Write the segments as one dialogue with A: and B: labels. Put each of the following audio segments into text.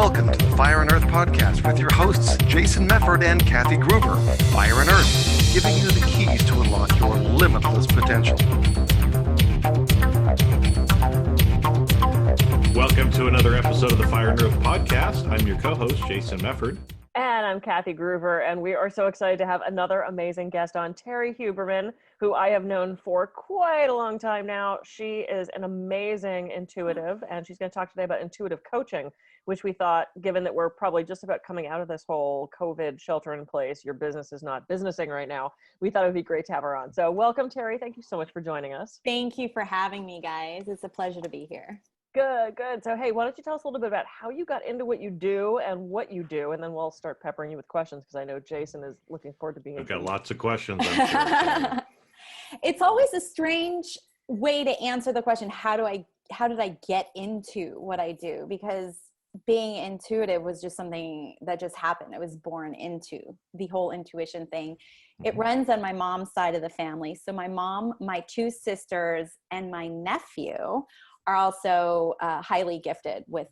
A: Welcome to the Fire and Earth podcast with your hosts, Jason Mefford and Kathy Gruver. Fire and Earth, giving you the keys to unlock your limitless potential.
B: Welcome to another episode of the Fire and Earth podcast. I'm your co-host, Jason Mefford.
C: And I'm Kathy Gruver, and we are so excited to have another amazing guest on, Terrie Huberman, who I have known for quite a long time now. She is an amazing intuitive, and she's going to talk today about intuitive coaching, which we thought, given that we're probably just about coming out of this whole COVID shelter in place, your business is not businessing right now, we thought it would be great to have her on. So welcome, Terrie. Thank you so much for joining us.
D: Thank you for having me, guys. It's a pleasure to be here.
C: Good. So, hey, why don't you tell us a little bit about how you got into what you do, and then we'll start peppering you with questions, because I know Jason is looking forward to being.
B: I've got lots of questions, I'm sure.
D: It's always a strange way to answer the question, how did I get into what I do? Because being intuitive was just something that just happened. I was born into the whole intuition thing. It runs on my mom's side of the family. So my mom, my two sisters, and my nephew are also highly gifted with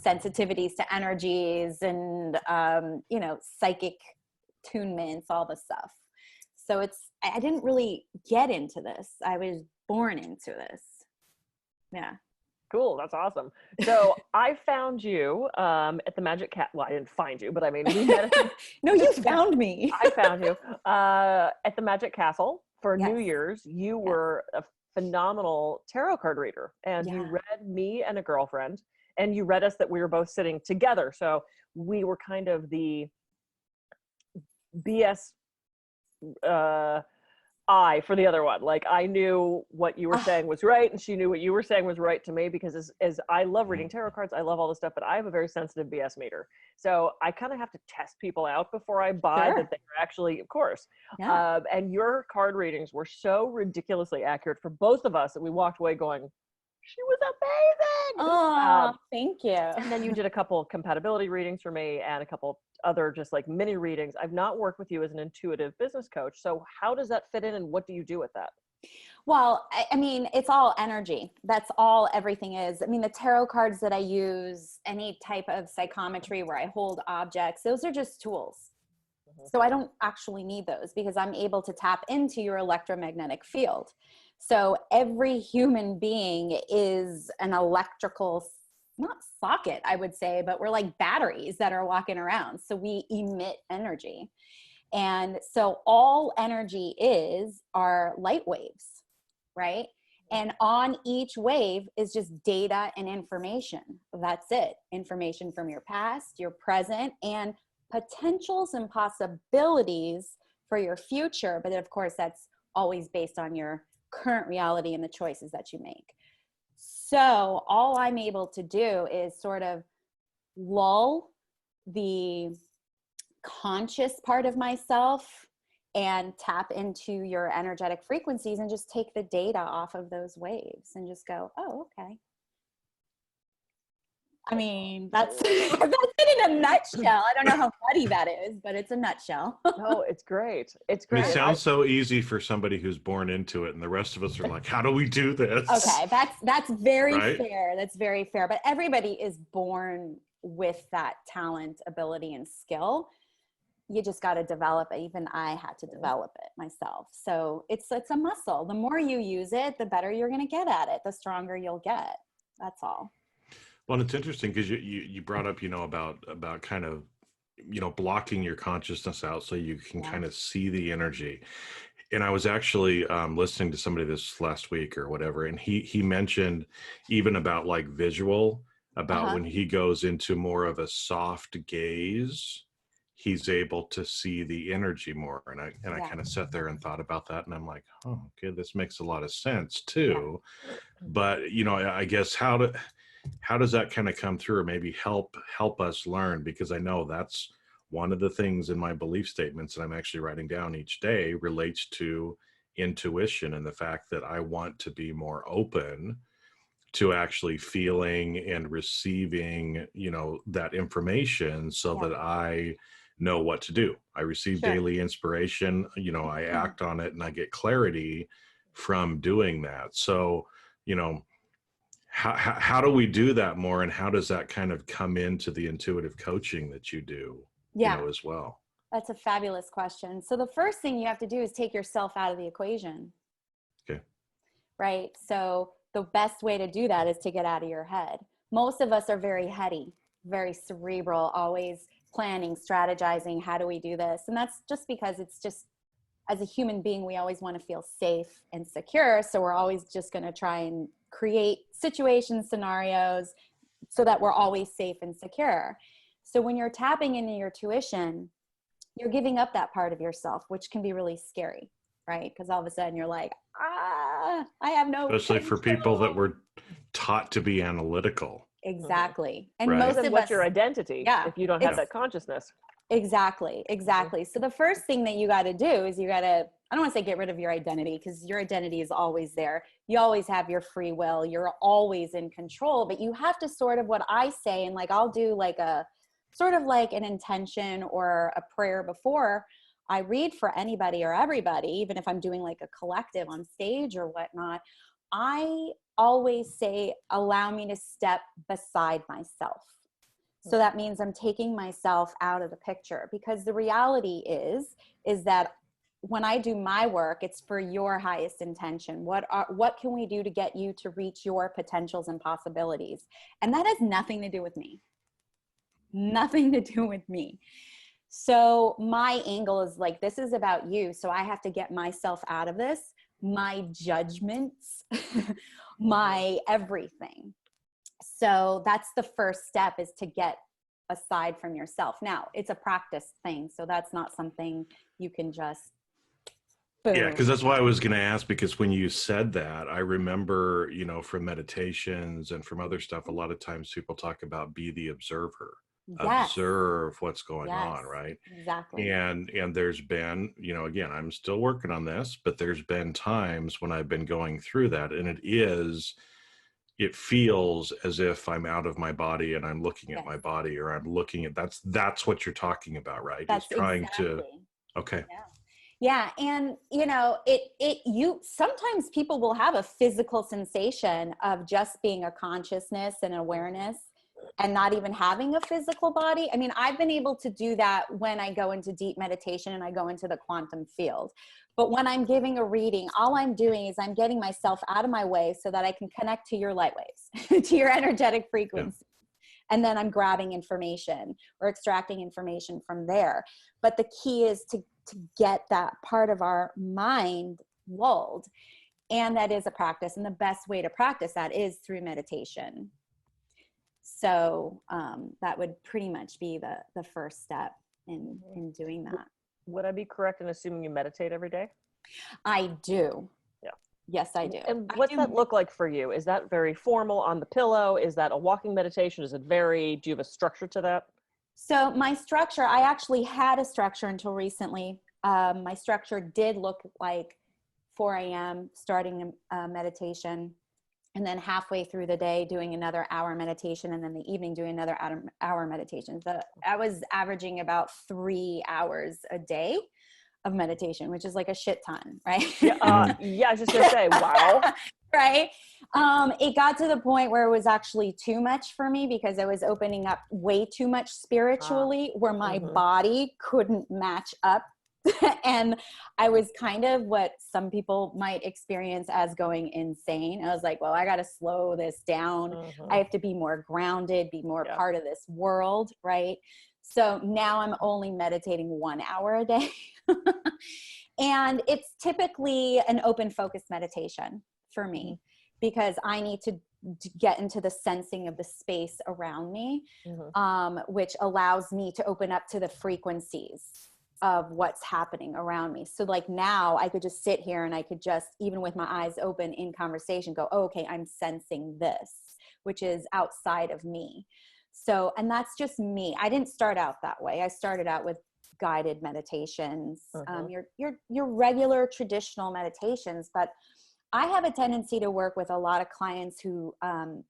D: sensitivities to energies and, psychic tunements, all the stuff. So I didn't really get into this. I was born into this. Yeah.
C: Cool. That's awesome. So I found you at the Magic Cat. Well, I didn't find you, but I mean, we met.
D: No, you found me.
C: I found you at the Magic Castle for
D: Yes.
C: New Year's. You were a phenomenal tarot card reader, and you read me and a girlfriend, and you read us that we were both sitting together. So we were kind of the BS I for the other one. Like, I knew what you were saying was right, and she knew what you were saying was right to me, because as I love reading tarot cards, I love all this stuff, but I have a very sensitive BS meter. So I kind of have to test people out before I buy that they're actually, of course.
D: Yeah.
C: And your card readings were so ridiculously accurate for both of us that we walked away going, she was amazing.
D: Oh, thank you.
C: And then you did a couple of compatibility readings for me and a couple other just like mini readings. I've not worked with you as an intuitive business coach. So how does that fit in, and what do you do with that?
D: Well, I mean, it's all energy. That's all everything is. I mean, the tarot cards that I use, any type of psychometry where I hold objects, those are just tools. So I don't actually need those, because I'm able to tap into your electromagnetic field. So every human being is an electrical, not socket, I would say, but we're like batteries that are walking around. So we emit energy. And so all energy are light waves, right? And on each wave is just data and information. That's it. Information from your past, your present, and potentials and possibilities for your future. But of course, that's always based on your current reality and the choices that you make. So all I'm able to do is sort of lull the conscious part of myself and tap into your energetic frequencies and just take the data off of those waves and just go, oh, okay. I mean, that's it in a nutshell. I don't know how funny that is, but it's a nutshell.
C: No, it's great. It's great.
B: It sounds so easy for somebody who's born into it, and the rest of us are like, how do we do this?
D: Okay, that's very
B: Right?
D: fair. That's very fair. But everybody is born with that talent, ability, and skill. You just got to develop it. Even I had to develop it myself. So it's a muscle. The more you use it, the better you're going to get at it. The stronger you'll get. That's all.
B: Well, it's interesting because you brought up, about kind of, blocking your consciousness out so you can kind of see the energy. And I was actually listening to somebody this last week or whatever, and he mentioned even about like visual, about when he goes into more of a soft gaze, he's able to see the energy more. And I kind of sat there and thought about that, and I'm like, oh, okay, this makes a lot of sense too. Yeah. But, I guess how does that kind of come through, or maybe help us learn? Because I know that's one of the things in my belief statements that I'm actually writing down each day relates to intuition, and the fact that I want to be more open to actually feeling and receiving, that information so that I know what to do. I receive daily inspiration, I act on it, and I get clarity from doing that. So, how do we do that more, and how does that kind of come into the intuitive coaching that you do,
D: Yeah,
B: as well?
D: that's a fabulous question. So the first thing you have to do is take yourself out of the equation.
B: Okay.
D: Right? So the best way to do that is to get out of your head. Most of us are very heady, very cerebral, always planning, strategizing. How do we do this? And that's just because it's just, as a human being, we always want to feel safe and secure. So we're always just going to try and create situations, scenarios, so that we're always safe and secure. So when you're tapping into your tuition, you're giving up that part of yourself, which can be really scary, right? Because all of a sudden you're like, I have no
B: Especially for people that
D: control.
B: were taught to be analytical.
D: Exactly. And
B: Right.
D: most
C: Then
D: of
C: what's
D: us,
C: your identity
D: yeah,
C: if you don't have
D: it's
C: that consciousness?
D: exactly. So the first thing that you got to do is you got to, I don't want to say get rid of your identity, because your identity is always there. You always have your free will. You're always in control, but you have to sort of, what I say, and like I'll do like a sort of like an intention or a prayer before I read for anybody or everybody, even if I'm doing like a collective on stage or whatnot. I always say, allow me to step beside myself. So that means I'm taking myself out of the picture, because the reality is that when I do my work, it's for your highest intention. What can we do to get you to reach your potentials and possibilities? And that has nothing to do with me. Nothing to do with me. So my angle is like, this is about you. So I have to get myself out of this, my judgments, my everything. So that's the first step, is to get aside from yourself. Now, it's a practice thing. So that's not something you can just boom.
B: Yeah, because that's why I was going to ask, because when you said that, I remember, from meditations and from other stuff, a lot of times people talk about be the observer,
D: Yes.
B: observe what's going
D: Yes,
B: on, right?
D: exactly.
B: And there's been, again, I'm still working on this, but there's been times when I've been going through that, and it feels as if I'm out of my body and I'm looking at my body, or I'm looking at, that's what you're talking about, right?
D: That's
B: Is trying
D: exactly.
B: to, okay.
D: Yeah. And you sometimes people will have a physical sensation of just being a consciousness and awareness and not even having a physical body. I mean, I've been able to do that when I go into deep meditation and I go into the quantum field. But when I'm giving a reading, all I'm doing is I'm getting myself out of my way so that I can connect to your light waves, to your energetic frequency. Yeah. And then I'm grabbing information or extracting information from there. But the key is to get that part of our mind lulled. And that is a practice. And the best way to practice that is through meditation. So that would pretty much be the first step in doing that.
C: Would I be correct in assuming you meditate every day?
D: I do.
C: Yeah.
D: Yes, I do.
C: And what's that look like for you? Is that very formal on the pillow? Is that a walking meditation? Is it do you have a structure to that?
D: So my structure, I actually had a structure until recently. My structure did look like 4 a.m. starting a meditation, and then halfway through the day doing another hour meditation, and then the evening doing another hour meditation. So I was averaging about 3 hours a day of meditation, which is like a shit ton, right?
C: Yeah, I was just gonna say, wow.
D: Right. It got to the point where it was actually too much for me, because I was opening up way too much spiritually, where my body couldn't match up. And I was kind of what some people might experience as going insane. I was like, well, I got to slow this down. I have to be more grounded, be more part of this world. Right. So now I'm only meditating 1 hour a day. And it's typically an open focus meditation for me, because I need to get into the sensing of the space around me, which allows me to open up to the frequencies of what's happening around me. So like now I could just sit here and I could just, even with my eyes open in conversation, go, oh, okay, I'm sensing this, which is outside of me. So, and that's just me. I didn't start out that way. I started out with guided meditations, your regular traditional meditations, but I have a tendency to work with a lot of clients who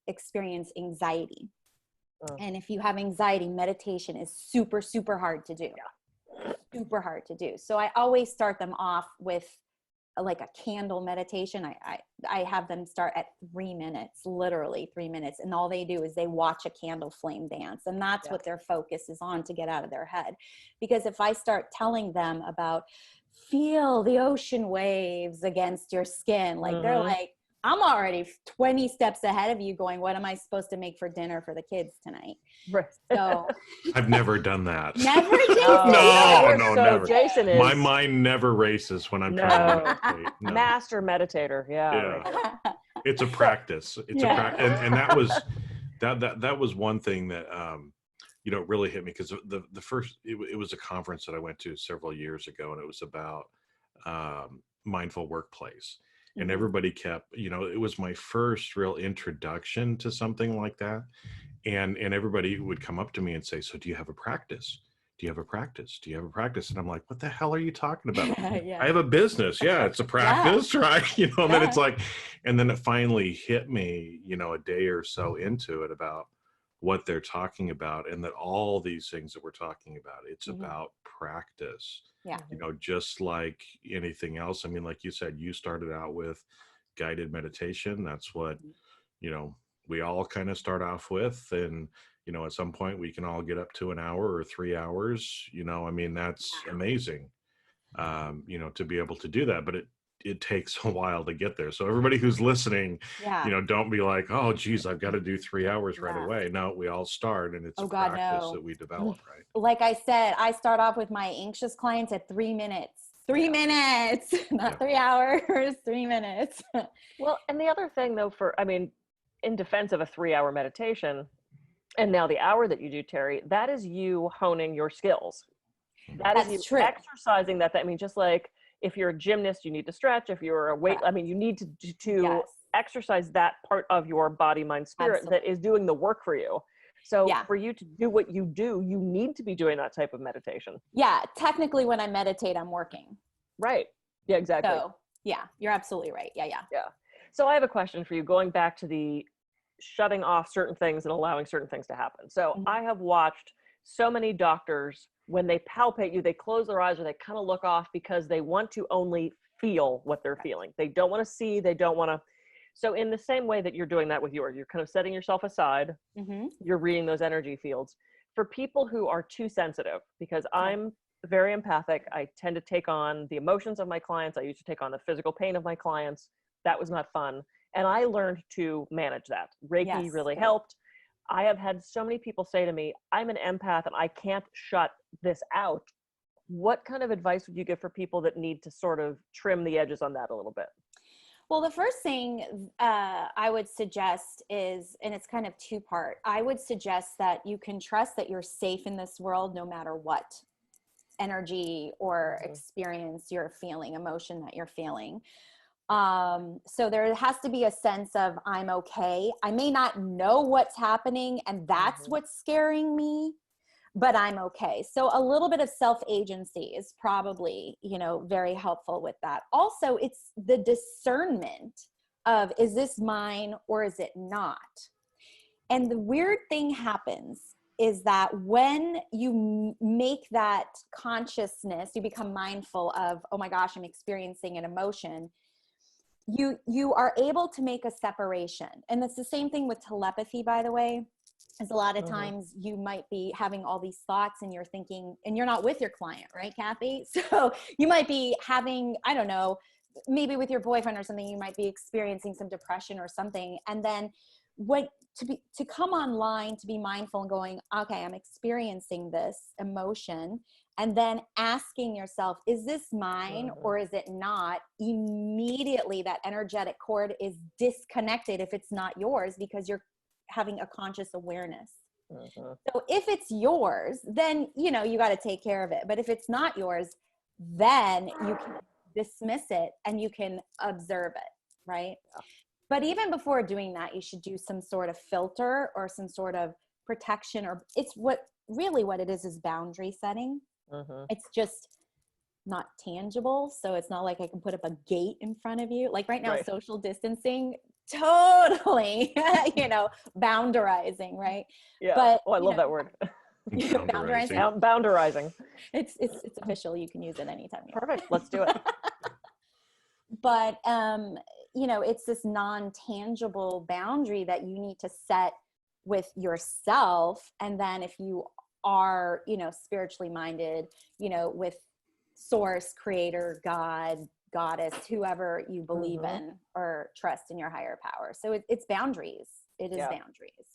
D: experience anxiety. And if you have anxiety, meditation is super, super hard to do. Super hard to do. So I always start them off with like a candle meditation, I have them start at 3 minutes, literally 3 minutes. And all they do is they watch a candle flame dance. And that's what their focus is on to get out of their head. Because if I start telling them about feel the ocean waves against your skin, like they're like, I'm already 20 steps ahead of you going, what am I supposed to make for dinner for the kids tonight?
C: Right.
D: So
B: I've never done that.
D: never
B: No,
C: so
B: never.
C: Jason is
B: My mind never races when I'm trying to meditate. No.
C: master meditator. Yeah. Right.
B: It's a practice. It's a practice. And that was one thing that, really hit me, because the first, it was a conference that I went to several years ago, and it was about mindful workplace. And everybody kept, it was my first real introduction to something like that. And everybody would come up to me and say, so do you have a practice? Do you have a practice? Do you have a practice? And I'm like, what the hell are you talking about? I have a business. Yeah, it's a practice, right? And then it's like, and then it finally hit me, a day or so into it, about what they're talking about, and that all these things that we're talking about, it's about practice.
D: Yeah.
B: Just like anything else. I mean, like you said, you started out with guided meditation. That's what, we all kind of start off with. And, at some point we can all get up to an hour or 3 hours, I mean, that's amazing, to be able to do that. But it takes a while to get there. So everybody who's listening, don't be like, oh, geez, I've got to do 3 hours right away. No, we all start, and it's a practice that we develop, right?
D: Like I said, I start off with my anxious clients at 3 minutes. 3 minutes, not 3 hours, 3 minutes.
C: Well, and the other thing though, in defense of a 3-hour meditation, and now the hour that you do, Terrie, that is you honing your skills. That's you
D: true.
C: Exercising that. I mean, just like if you're a gymnast, you need to stretch. If you're a weight, you need to exercise that part of your body, mind, spirit that is doing the work for you. So for you to do what you do, you need to be doing that type of meditation.
D: Yeah. Technically, when I meditate, I'm working.
C: Right. Yeah, exactly.
D: So yeah, you're absolutely right. Yeah.
C: So I have a question for you, going back to the shutting off certain things and allowing certain things to happen. So I have watched so many doctors, when they palpate you, they close their eyes or they kind of look off, because they want to only feel what they're feeling. They don't want to see, they don't want to. So in the same way that you're doing that with yours, you're kind of setting yourself aside, you're reading those energy fields. For people who are too sensitive, because I'm very empathic, I tend to take on the emotions of my clients. I used to take on the physical pain of my clients. That was not fun. And I learned to manage that. Reiki really helped. I have had so many people say to me, I'm an empath and I can't shut this out. What kind of advice would you give for people that need to sort of trim the edges on that a little bit?
D: Well, the first thing I would suggest is, and it's kind of two-part, I would suggest that you can trust that you're safe in this world no matter what energy or experience you're feeling, emotion that you're feeling. So there has to be a sense of, I'm okay. I may not know what's happening, and that's what's scaring me, but I'm okay. So a little bit of self-agency is probably, very helpful with that. Also, it's the discernment of, is this mine or is it not? And the weird thing happens is that when you make that consciousness, you become mindful of, oh my gosh, I'm experiencing an emotion. You are able to make a separation. And it's the same thing with telepathy, by the way, is a lot of times you might be having all these thoughts and you're thinking, and you're not with your client, right, Kathy? So you might be having, I don't know, maybe with your boyfriend or something, you might be experiencing some depression or something. And then to come online, to be mindful and going, okay, I'm experiencing this emotion, and then asking yourself, is this mine or is it not? Immediately that energetic cord is disconnected if it's not yours, because you're having a conscious awareness. So if it's yours, then, you got to take care of it. But if it's not yours, then you can dismiss it and you can observe it, right? But even before doing that, you should do some sort of filter or some sort of protection, or it's what it is boundary setting. It's just not tangible. So it's not like I can put up a gate in front of you. Like right now, social distancing, totally, boundarizing, right? Yeah. But
C: I love that word. Boundarizing.
D: It's official. You can use it anytime.
C: Perfect. Let's do it.
D: but you know, it's this non-tangible boundary that you need to set with yourself. And then if you are, you know, spiritually minded, you know, with source, creator, God, goddess, whoever you believe in or trust in your higher power. So it's boundaries. It is boundaries.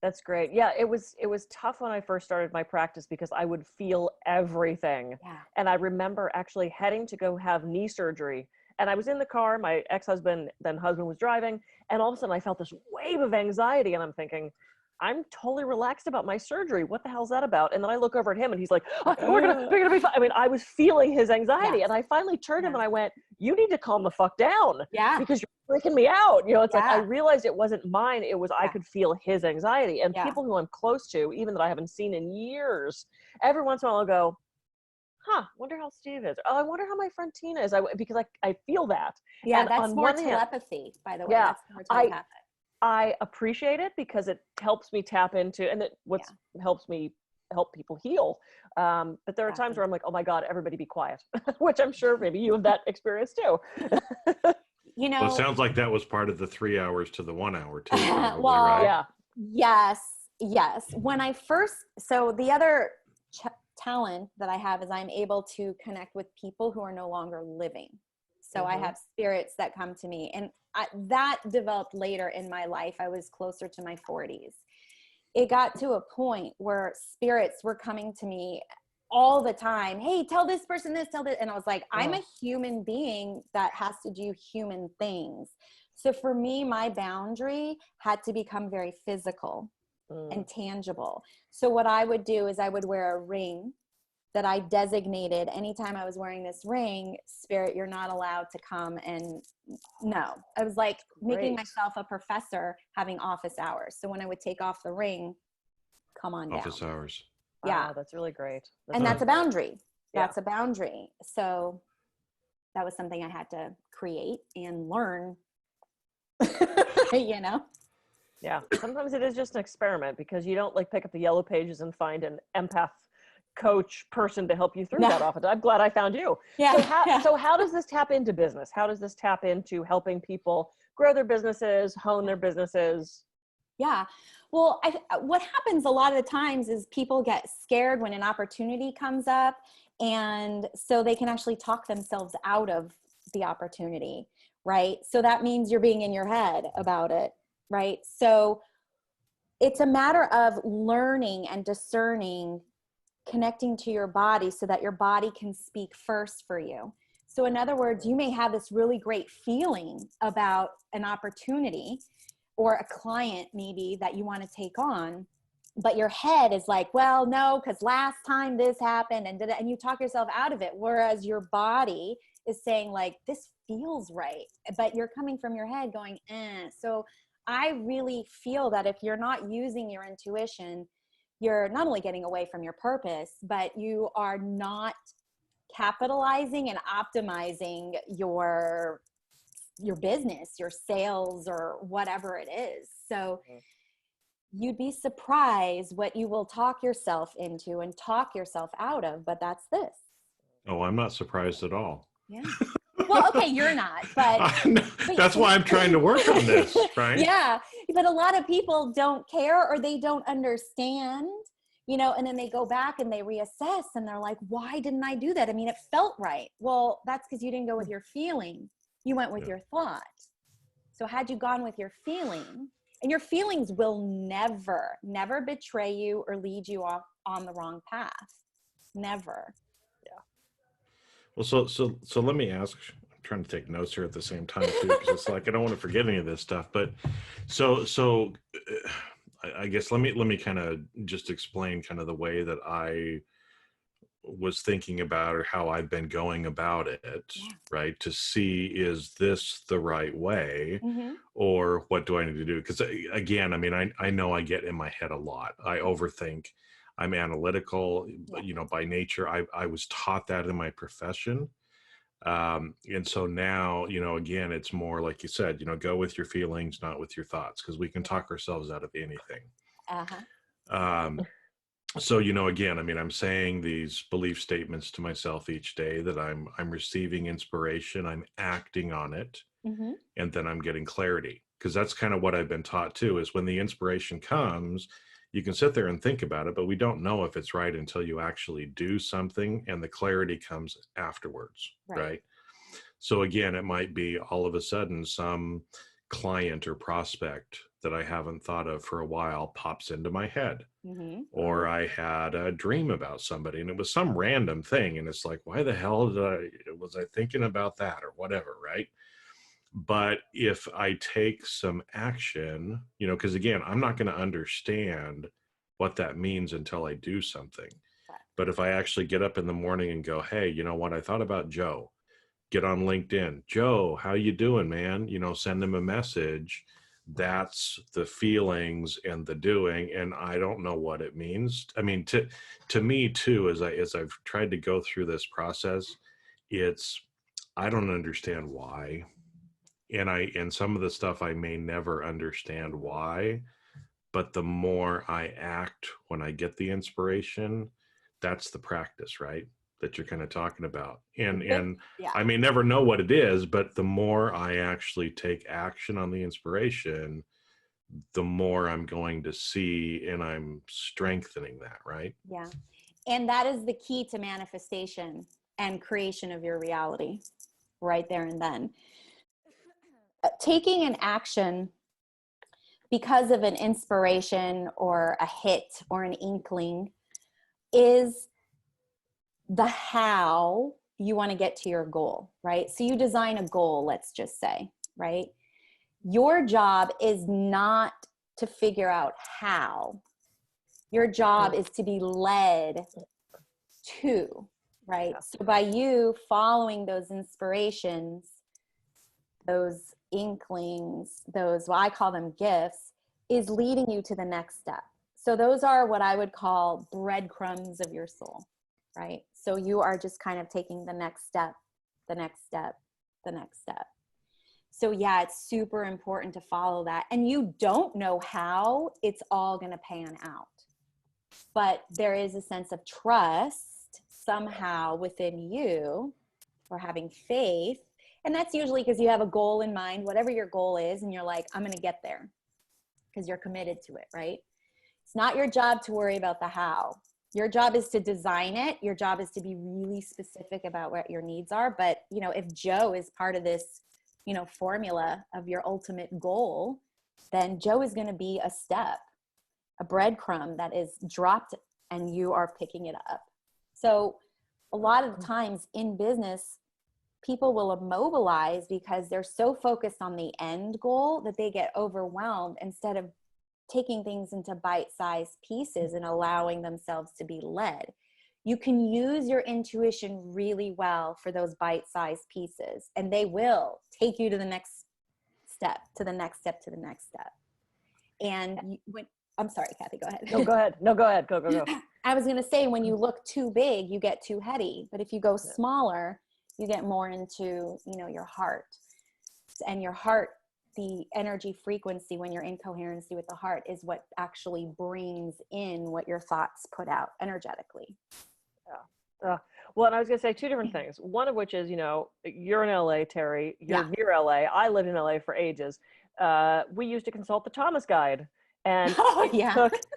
C: That's great. Yeah, it was tough when I first started my practice because I would feel everything.
D: Yeah.
C: And I remember actually heading to go have knee surgery. And I was in the car, my ex-husband, then husband was driving, and all of a sudden I felt this wave of anxiety, and I'm thinking, I'm totally relaxed about my surgery. What the hell's that about? And then I look over at him and he's like, oh, we're gonna be fine. I mean, I was feeling his anxiety, and I finally turned him and I went, you need to calm the fuck down.
D: Yeah.
C: Because you're freaking me out. You know, it's like, I realized it wasn't mine. It was, I could feel his anxiety. And people who I'm close to, even that I haven't seen in years, every once in a while I'll go, wonder how Steve is. Oh, I wonder how my friend Tina is. Because I feel that.
D: Yeah,
C: and
D: that's more telepathy, by the way.
C: Yeah,
D: that's more telepathic.
C: I appreciate it because it helps me tap into, and helps me help people heal. But there are times where I'm like, oh my God, everybody be quiet, which I'm sure maybe you have that experience too.
D: You know,
B: well, it sounds like that was part of the 3 hours to the 1 hour too. Probably,
D: well,
B: right?
D: Yes. When I first, so the other talent that I have is I'm able to connect with people who are no longer living. So I have spirits that come to me, and that developed later in my life. I was closer to my 40s. It got to a point where spirits were coming to me all the time. Hey, tell this person this, tell this. And I was like, I'm a human being that has to do human things. So for me, my boundary had to become very physical and tangible. So what I would do is I would wear a ring that I designated. Anytime I was wearing this ring, spirit, you're not allowed to come. And no, I was like making myself a professor having office hours. So when I would take off the ring, come on down.
B: Office hours.
C: Yeah, that's really great.
D: That's a boundary. That's a boundary. So that was something I had to create and learn, you know?
C: Yeah. Sometimes it is just an experiment because you don't like pick up the yellow pages and find an empath coach person to help you through that often. I'm glad I found you.
D: Yeah.
C: So how does this tap into business? How does this tap into helping people grow their businesses, hone their businesses?
D: Yeah. Well, what happens a lot of the times is people get scared when an opportunity comes up, and so they can actually talk themselves out of the opportunity, right? So that means you're being in your head about it, right? So it's a matter of learning and discerning, connecting to your body so that your body can speak first for you. So in other words, you may have this really great feeling about an opportunity or a client maybe that you want to take on, but your head is like, well, no, because last time this happened, and you talk yourself out of it. Whereas your body is saying like, this feels right, but you're coming from your head going, So I really feel that if you're not using your intuition, you're not only getting away from your purpose, but you are not capitalizing and optimizing your business, your sales, or whatever it is. So you'd be surprised what you will talk yourself into and talk yourself out of, but that's this.
B: Oh, I'm not surprised at all.
D: Yeah. Well, okay, you're not, but
B: that's why I'm trying to work on this, right?
D: Yeah, but a lot of people don't care or they don't understand, you know, and then they go back and they reassess and they're like, why didn't I do that? I mean, it felt right. Well, that's because you didn't go with your feeling. You went with your thought. So had you gone with your feeling, and your feelings will never betray you or lead you off on the wrong path. Never.
B: Well, so let me ask. I'm trying to take notes here at the same time too, because it's like I don't want to forget any of this stuff. But so I guess let me kind of just explain kind of the way that I was thinking about or how I've been going about it, right? To see, is this the right way, or what do I need to do? Because again, I mean, I know I get in my head a lot. I overthink. I'm analytical, you know, by nature. I was taught that in my profession. And so now, you know, again, it's more like you said, you know, go with your feelings, not with your thoughts, because we can talk ourselves out of anything. So, again, I mean, I'm saying these belief statements to myself each day that I'm receiving inspiration, I'm acting on it,
D: Mm-hmm.
B: and then I'm getting clarity. Because that's kind of what I've been taught too, is when the inspiration comes, you can sit there and think about it, but we don't know if it's right until you actually do something and the clarity comes afterwards, right? So again, it might be all of a sudden some client or prospect that I haven't thought of for a while pops into my head.
D: Mm-hmm.
B: Or I had a dream about somebody and it was some random thing. And it's like, why the hell was I thinking about that or whatever, right? But if I take some action, because again, I'm not going to understand what that means until I do something. But if I actually get up in the morning and go, hey, you know what? I thought about Joe. Get on LinkedIn. Joe, how you doing, man? Send him a message. That's the feelings and the doing. And I don't know what it means. I mean, to me too, as I've tried to go through this process, I don't understand why. And some of the stuff I may never understand why, but the more I act when I get the inspiration, that's the practice, right? That you're kind of talking about. And
D: Yeah.
B: I may never know what it is, but the more I actually take action on the inspiration, the more I'm going to see, and I'm strengthening that, right?
D: Yeah. And that is the key to manifestation and creation of your reality right there and then. Taking an action because of an inspiration or a hit or an inkling is the how you want to get to your goal, right? So you design a goal, let's just say, right? Your job is not to figure out how. Your job is to be led to, right? So by you following those inspirations, those inklings, those, well, I call them gifts, is leading you to the next step. So those are what I would call breadcrumbs of your soul, right? So you are just kind of taking the next step, the next step, the next step. So yeah, it's super important to follow that. And you don't know how it's all going to pan out. But there is a sense of trust somehow within you, or having faith. And that's usually because you have a goal in mind, whatever your goal is, and you're like, I'm going to get there because you're committed to it, right? It's not your job to worry about the how. Your job is to design it. Your job is to be really specific about what your needs are. But, if Joe is part of this, formula of your ultimate goal, then Joe is going to be a step, a breadcrumb that is dropped and you are picking it up. So a lot of times in business, people will immobilize because they're so focused on the end goal that they get overwhelmed instead of taking things into bite-sized pieces and allowing themselves to be led. You can use your intuition really well for those bite-sized pieces, and they will take you to the next step, to the next step, to the next step. And I'm sorry, Kathy, go ahead.
C: No, go ahead. No, go ahead. Go.
D: I was going to say, when you look too big, you get too heady. But if you go smaller, you get more into, your heart. And your heart, the energy frequency, when you're in coherency with the heart, is what actually brings in what your thoughts put out energetically.
C: Yeah. Well, and I was going to say two different things. One of which is, you're in LA, Terrie. You're near LA. I lived in LA for ages. We used to consult the Thomas Guide. And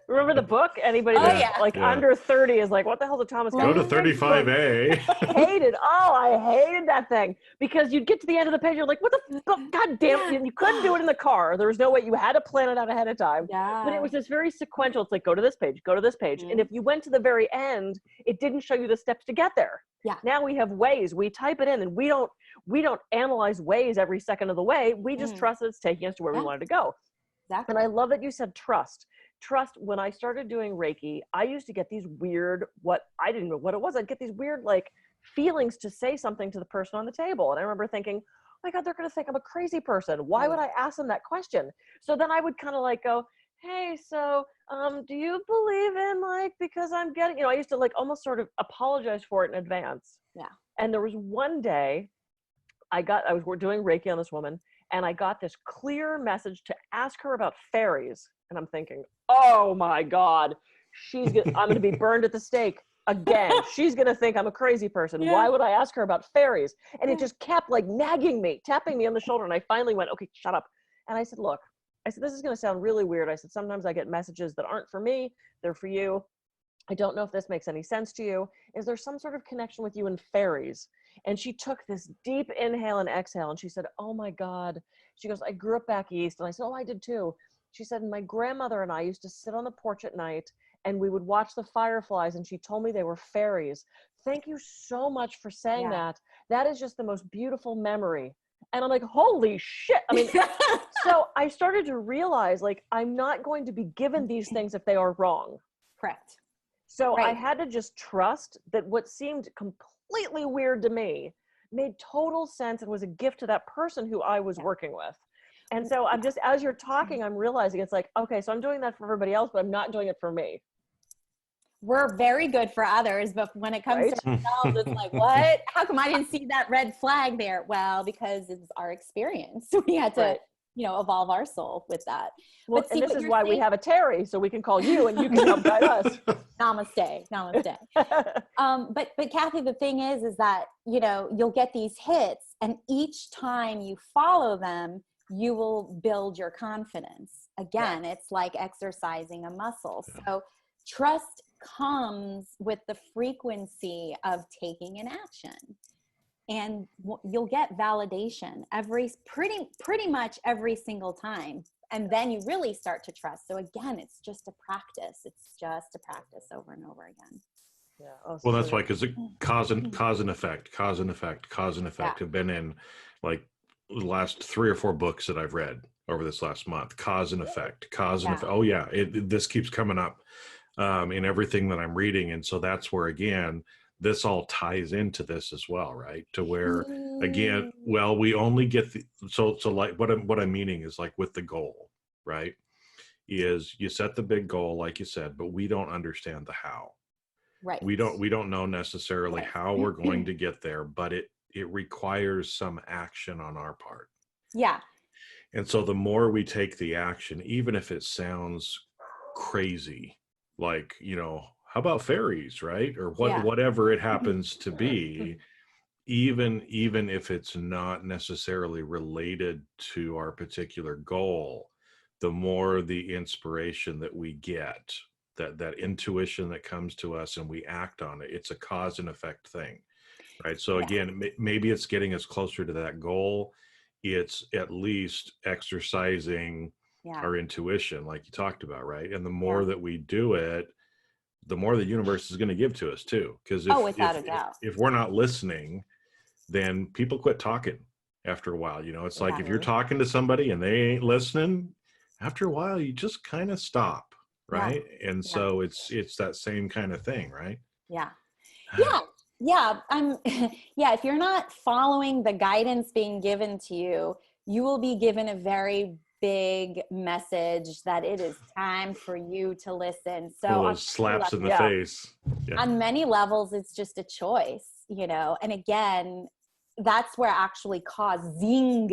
C: remember the book? Anybody that's under 30 is like, what the hell's a Thomas Guide?
B: Go to 35A.
C: I hated that thing, because you'd get to the end of the page, you're like, what the God damn it. You couldn't do it in the car. There was no way. You had to plan it out ahead of time.
D: Yeah.
C: But it was this very sequential. It's like, go to this page, go to this page. And if you went to the very end, it didn't show you the steps to get there.
D: Yeah.
C: Now we have Waze. We type it in, and we don't analyze Waze every second of the way. We just trust that it's taking us to where we wanted to go.
D: Exactly.
C: And I love that you said trust. Trust, when I started doing Reiki, I used to get these weird, I didn't know what it was. I'd get these weird, feelings to say something to the person on the table. And I remember thinking, oh my God, they're going to think I'm a crazy person. Why would I ask them that question? So then I would kind of go, hey, so do you believe in, because I'm getting, I used to almost sort of apologize for it in advance.
D: Yeah. And
C: there was one day we're doing Reiki on this woman, and I got this clear message to ask her about fairies. And I'm thinking, oh my God, I'm gonna be burned at the stake again. She's gonna think I'm a crazy person.
D: Yeah.
C: Why would I ask her about fairies? And it just kept like nagging me, tapping me on the shoulder. And I finally went, okay, shut up. And I said, look, I said, this is gonna sound really weird. I said, sometimes I get messages that aren't for me, they're for you. I don't know if this makes any sense to you. Is there some sort of connection with you and fairies? And she took this deep inhale and exhale, and she said, oh my God. She goes, I grew up back east. And I said, oh, I did too. She said, my grandmother and I used to sit on the porch at night and we would watch the fireflies, and she told me they were fairies. Thank you so much for saying that. That is just the most beautiful memory. And I'm like, holy shit. I mean, so I started to realize, like, I'm not going to be given these things if they are wrong.
D: Correct.
C: So I had to just trust that what seemed completely weird to me made total sense and was a gift to that person who I was working with. And so I'm just, as you're talking, I'm realizing it's like, okay, so I'm doing that for everybody else, but I'm not doing it for me.
D: We're very good for others, but when it comes to ourselves, it's like, what? How come I didn't see that red flag there? Well, because it's our experience. We had to, evolve our soul with that.
C: Well,
D: but see,
C: and this is why we have a Terrie, so we can call you and you can help guide us.
D: Namaste. But Kathy, the thing is that, you'll get these hits, and each time you follow them, you will build your confidence. Again, it's like exercising a muscle. So trust comes with the frequency of taking an action, and you'll get validation pretty much every single time. And then you really start to trust. So again, it's just a practice. It's just a practice over and over again.
C: Yeah.
B: Well, that's why, because cause and effect have been in like the last 3 or 4 books that I've read over this last month. Cause and effect. Oh yeah, this keeps coming up in everything that I'm reading, and so that's where, again, this all ties into this as well, right? To where, again, well, we only get so like what I'm meaning is, like, with the goal, right? Is you set the big goal, like you said, but we don't understand the how.
D: Right.
B: We don't know necessarily how we're going to get there, but it requires some action on our part.
D: Yeah.
B: And so the more we take the action, even if it sounds crazy, like, how about fairies, right? Or whatever it happens to be, even if it's not necessarily related to our particular goal, the more the inspiration that we get, that intuition that comes to us and we act on it, it's a cause and effect thing, right? So again, maybe it's getting us closer to that goal. It's at least exercising our intuition, like you talked about, right? And the more that we do it, the more the universe is going to give to us too. Because if we're not listening, then people quit talking after a while. It's like, if you're talking to somebody and they ain't listening, after a while, you just kind of stop, right? And so it's that same kind of thing, right?
D: Yeah. If you're not following the guidance being given to you, you will be given a very big message that it is time for you to listen. So
B: one of those slaps in the face.
D: On many levels, it's just a choice, and again, that's where actually causing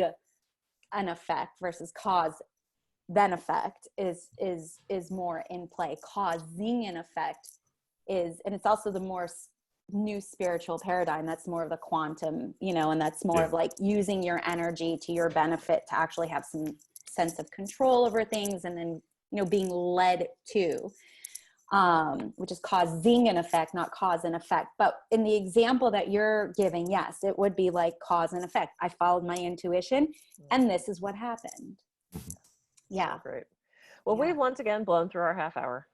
D: an effect versus cause then effect is more in play. Causing an effect is, and it's also the more new spiritual paradigm. That's more of the quantum, and that's more of like using your energy to your benefit to actually have some sense of control over things, and then being led to, which is causing an effect, not cause and effect. But in the example that you're giving, yes, it would be like cause and effect. I followed my intuition, and this is what happened. Yeah.
C: So great. Well, we've once again blown through our half hour.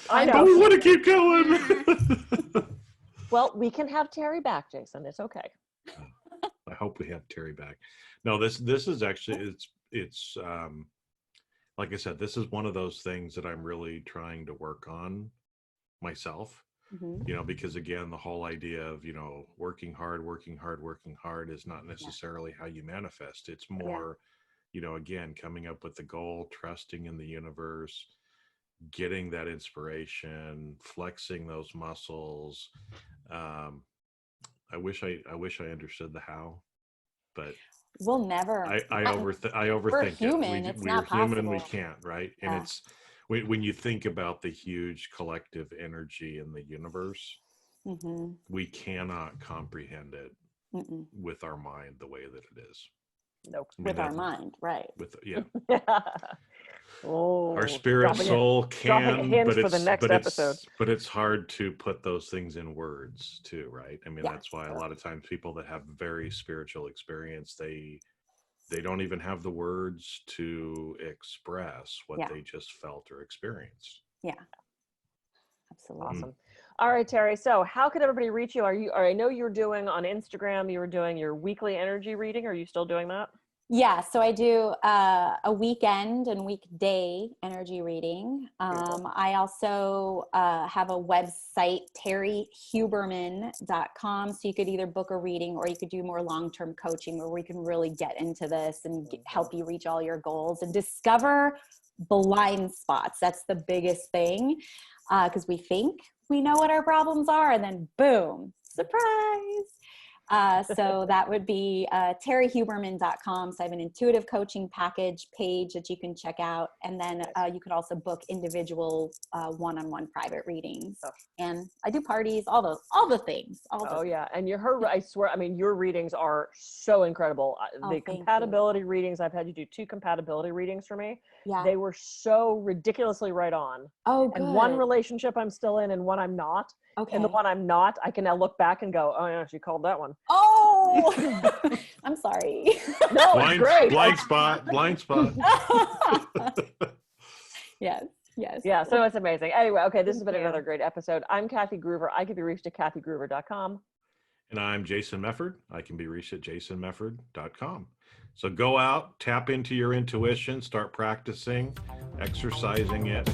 B: I know. We want to keep going.
C: Well, we can have Terrie back, Jason. It's okay.
B: I hope we have Terrie back. No, this is actually, it's like I said, this is one of those things that I'm really trying to work on myself, because again, the whole idea of, working hard is not necessarily how you manifest. It's more, again, coming up with the goal, trusting in the universe, getting that inspiration, flexing those muscles. I wish I understood the how, but
D: we'll never.
B: I overthink
D: we're human.
B: it.
D: It's
B: we're
D: not
B: human.
D: possible.
B: We can't, right? And when you think about the huge collective energy in the universe, we cannot comprehend it with our mind the way that it is.
C: Nope.
B: I mean,
D: With our mind, right?
B: with
C: Oh,
B: our spirit soul
C: dropping
B: can,
C: hints
B: but
C: for the next episode.
B: but it's hard to put those things in words too, right? I mean,
D: Yeah.
B: that's why a lot of times people that have very spiritual experience, they don't even have the words to express what they just felt or experienced.
D: Yeah, absolutely.
C: Awesome. All right, Terrie. So how can everybody reach you? I know you're doing on Instagram, you were doing your weekly energy reading. Are you still doing that?
D: Yeah, so I do a weekend and weekday energy reading. I also have a website, terriehuberman.com. So you could either book a reading or you could do more long-term coaching where we can really get into this and help you reach all your goals and discover blind spots. That's the biggest thing, because we think we know what our problems are and then boom, surprise. So that would be terriehuberman.com. So I have an intuitive coaching package page that you can check out. And then you could also book individual one-on-one private readings. And I do parties, all the things.
C: Yeah. And I swear, I mean, your readings are so incredible. The compatibility readings, I've had you do 2 compatibility readings for me.
D: Yeah.
C: They were so ridiculously right on.
D: Oh, good.
C: And one relationship I'm still in and one I'm not.
D: Okay.
C: And the one I'm not, I can now look back and go, oh yeah, she called that one.
D: Oh, I'm sorry.
C: No, it's great.
B: Blind spot.
D: Yes.
C: Yeah, so it's amazing. Anyway, okay, this has been another great episode. I'm Kathy Gruver. I can be reached at kathygruver.com.
B: And I'm Jason Mefford. I can be reached at jasonmefford.com. So go out, tap into your intuition, start practicing, exercising it,